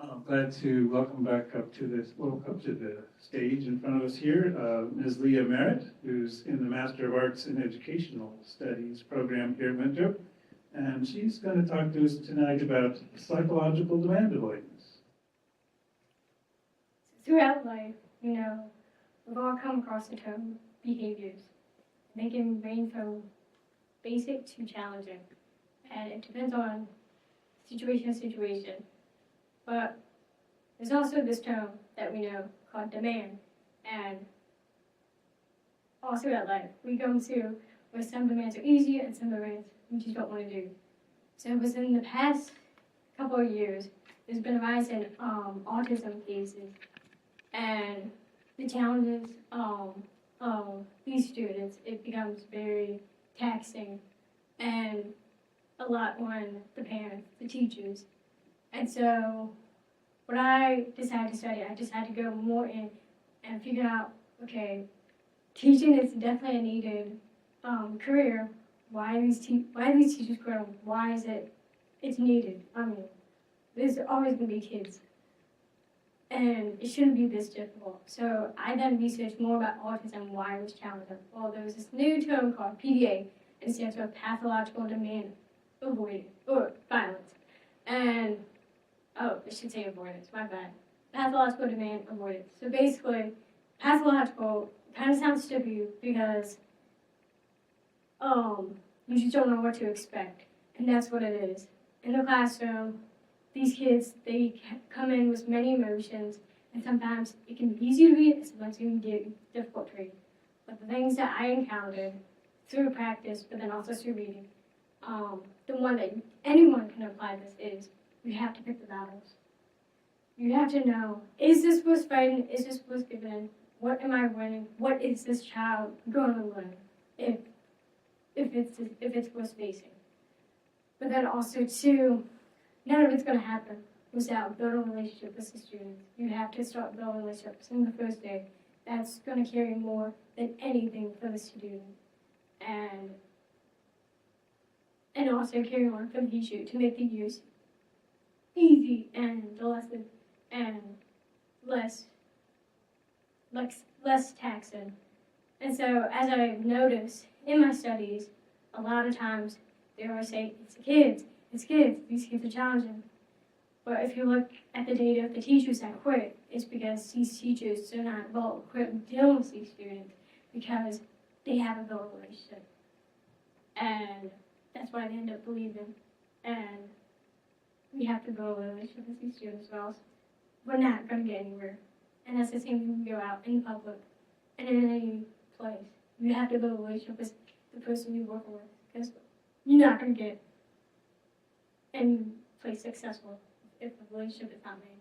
I'm glad to welcome back up to the stage in front of us here, Ms. Leah Merritt, who's in the Master of Arts in Educational Studies program here at Winthrop. And she's going to talk to us tonight about psychological demand avoidance. Throughout life, we've all come across the term behaviors. They can range from basic to challenging, and it depends on situation to situation. But there's also this term that we know called demand, and all throughout life we come to where some demands are easier and some demands we just don't want to do. So within the past couple of years, there's been a rise in autism cases, and the challenges of these students, it becomes very taxing and a lot on the parents, the teachers. And so what I decided to study, I decided to go more in and figure out, okay, teaching is definitely a needed career. Why are these teachers growing? Why is it's needed? I mean, there's always going to be kids. And it shouldn't be this difficult. So I then researched more about autism and why it was challenging. Well, there was this new term called PDA, and it stands for Pathological Demand Avoidance, or Violence. And, I should say avoidance, my bad. Pathological demand avoidance. So basically, pathological kind of sounds stupid because you just don't know what to expect. And that's what it is. In the classroom, these kids, they come in with many emotions, and sometimes it can be easy to read, and sometimes it can be difficult to read. But the things that I encountered through practice, but then also through reading, the one that anyone can apply this is, you have to pick the battles. You have to know, is this worth fighting? Is this worth giving in? What am I winning? What is this child going to learn if it's worth facing? But then also, too, none of it's going to happen without building a relationship with the students. You have to start building relationships from the first day. That's going to carry more than anything for the student. And also carry on for the teacher to make the use easy and the lesson and less taxing. And so, as I've noticed in my studies, a lot of times they always say, it's kids, these kids are challenging. But if you look at the data of the teachers that quit, it's because these teachers are not well equipped dealing with these students because they haven't built a relationship. And that's why they end up leaving. And we have to build a relationship with these students or else we're not going to get anywhere. And that's the same thing when we go out in public and in any place. You have to build a relationship with the person you're working with because you're not going to get any place successful if the relationship is not made.